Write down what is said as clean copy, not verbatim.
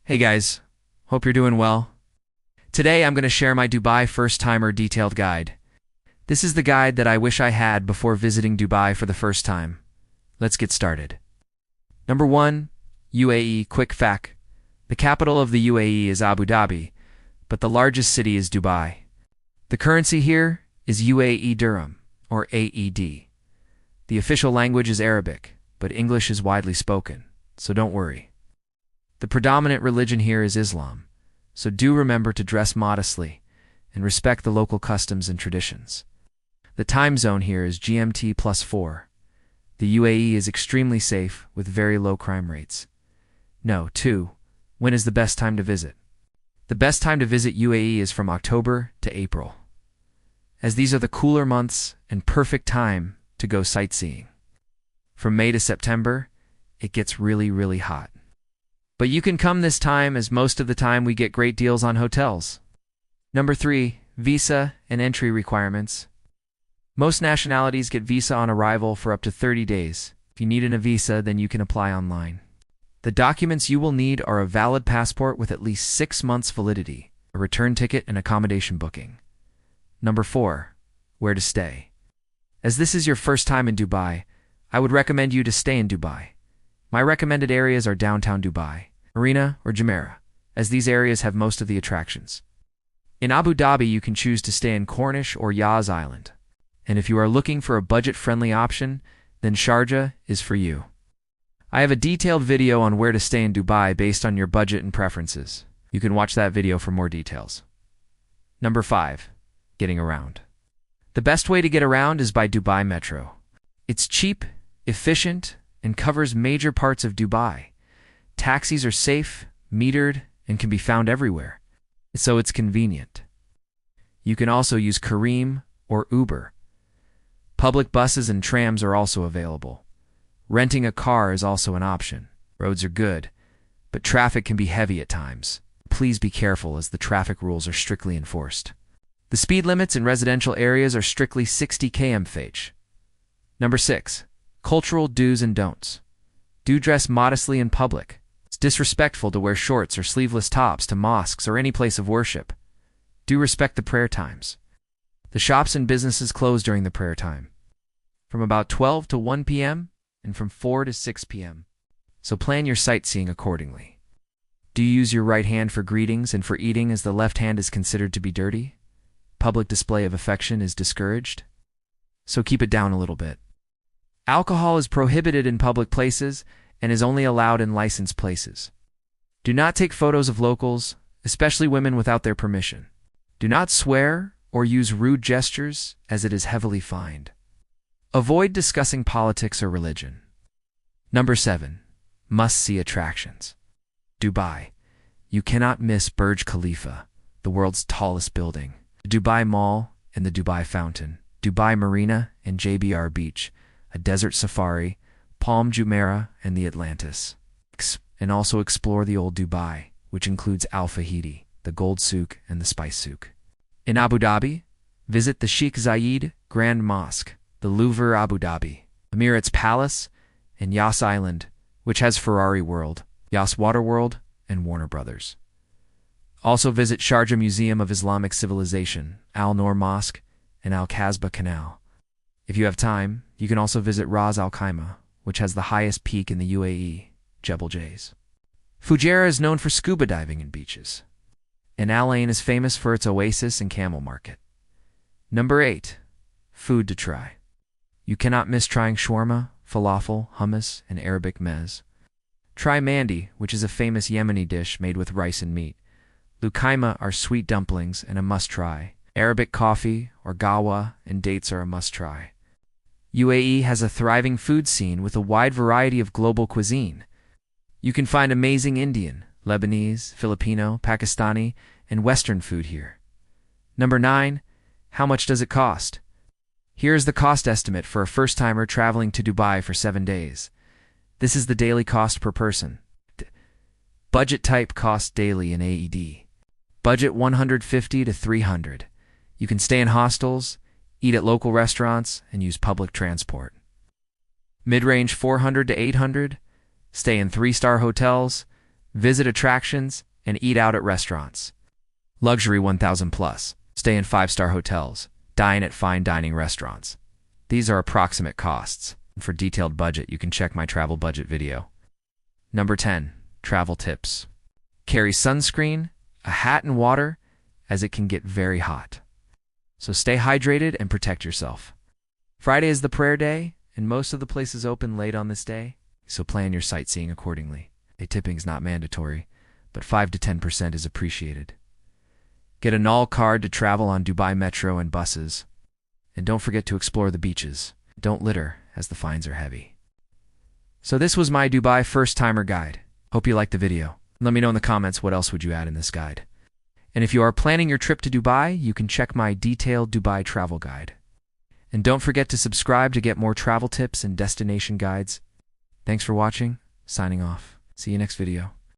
Hey guys, hope you're doing well. Today I'm going to share my Dubai first-timer detailed guide. This is the guide that I wish I had before visiting Dubai for the first time. Let's get started. Number 1. UAE Quick Fact. The capital of the UAE is Abu Dhabi, but the largest city is Dubai. The currency here is UAE Dirham, or AED. The official language is Arabic, but English is widely spoken, so don't worry. The predominant religion here is Islam, so do remember to dress modestly and respect the local customs and traditions. The time zone here is GMT +4. The UAE is extremely safe with very low crime rates. 2. When is the best time to visit? The best time to visit UAE is from October to April, as these are the cooler months and perfect time to go sightseeing. From May to September, it gets really hot. But you can come this time, as most of the time we get great deals on hotels. Number 3. Visa and entry requirements. Most nationalities get visa on arrival for up to 30 days. If you need a visa, then you can apply online. The documents you will need are a valid passport with at least 6 months validity, a return ticket, and accommodation booking. Number 4. Where to stay. As this is your first time in Dubai, I would recommend you to stay in Dubai. My recommended areas are downtown Dubai, Marina, or Jumeirah, as these areas have most of the attractions. In Abu Dhabi, you can choose to stay in Corniche or Yas Island. And if you are looking for a budget-friendly option, then Sharjah is for you. I have a detailed video on where to stay in Dubai based on your budget and preferences. You can watch that video for more details. Number 5. Getting around. The best way to get around is by Dubai Metro. It's cheap, efficient, and covers major parts of Dubai. Taxis are safe, metered, and can be found everywhere, so it's convenient. You can also use Careem or Uber. Public buses and trams are also available. Renting a car is also an option. Roads are good, but traffic can be heavy at times. Please be careful, as the traffic rules are strictly enforced. The speed limits in residential areas are strictly 60 km/h. Number 6. Cultural do's and don'ts. Do dress modestly in public. It's disrespectful to wear shorts or sleeveless tops to mosques or any place of worship. Do respect the prayer times. The shops and businesses close during the prayer time, from about 12 to 1 p.m. and from 4 to 6 p.m. So plan your sightseeing accordingly. Do you use your right hand for greetings and for eating, as the left hand is considered to be dirty? Public display of affection is discouraged, so keep it down a little bit. Alcohol is prohibited in public places and is only allowed in licensed places. Do not take photos of locals, especially women, without their permission. Do not swear or use rude gestures, as it is heavily fined. Avoid discussing politics or religion. Number 7. Must-see attractions. Dubai. You cannot miss Burj Khalifa, the world's tallest building, the Dubai Mall and the Dubai Fountain, Dubai Marina and JBR Beach, a desert safari, Palm Jumeirah and the Atlantis. And also explore the old Dubai, which includes Al Fahidi, the Gold Souk and the Spice Souk. In Abu Dhabi, visit the Sheikh Zayed Grand Mosque, the Louvre Abu Dhabi, Emirates Palace, and Yas Island, which has Ferrari World, Yas Water World, and Warner Brothers. Also visit Sharjah Museum of Islamic Civilization, Al Noor Mosque, and Al Kasbah Canal. If you have time, you can also visit Ras Al Khaimah, which has the highest peak in the UAE, Jebel Jais. Fujairah is known for scuba diving and beaches, and Al Ain is famous for its oasis and camel market. Number 8. Food to try. You cannot miss trying shawarma, falafel, hummus, and Arabic meze. Try mandi, which is a famous Yemeni dish made with rice and meat. Lukaima are sweet dumplings and a must-try. Arabic coffee, or gawa, and dates are a must-try. UAE has a thriving food scene with a wide variety of global cuisine. You can find amazing Indian, Lebanese, Filipino, Pakistani, and Western food here. Number 9. How much does it cost? Here is the cost estimate for a first-timer traveling to Dubai for 7 days. This is the daily cost per person. Budget type cost daily in AED. Budget 150 to 300. You can stay in hostels, eat at local restaurants, and use public transport. Mid-range 400 to 800. Stay in 3-star hotels. visit attractions, and eat out at restaurants. Luxury 1000 plus. Stay in 5-star hotels. Dine at fine dining restaurants. These are approximate costs. For detailed budget, you can check my travel budget video. Number 10. Travel tips. Carry sunscreen, a hat and water, as it can get very hot. So stay hydrated and protect yourself. Friday is the prayer day, and most of the places open late on this day, so plan your sightseeing accordingly. A tipping is not mandatory, but 5 to 10% is appreciated. Get a NOL card to travel on Dubai Metro and buses. And don't forget to explore the beaches. Don't litter, as the fines are heavy. So this was my Dubai first-timer guide. Hope you liked the video. Let me know in the comments what else would you add in this guide. And if you are planning your trip to Dubai, you can check my detailed Dubai travel guide. And don't forget to subscribe to get more travel tips and destination guides. Thanks for watching. Signing off. See you next video.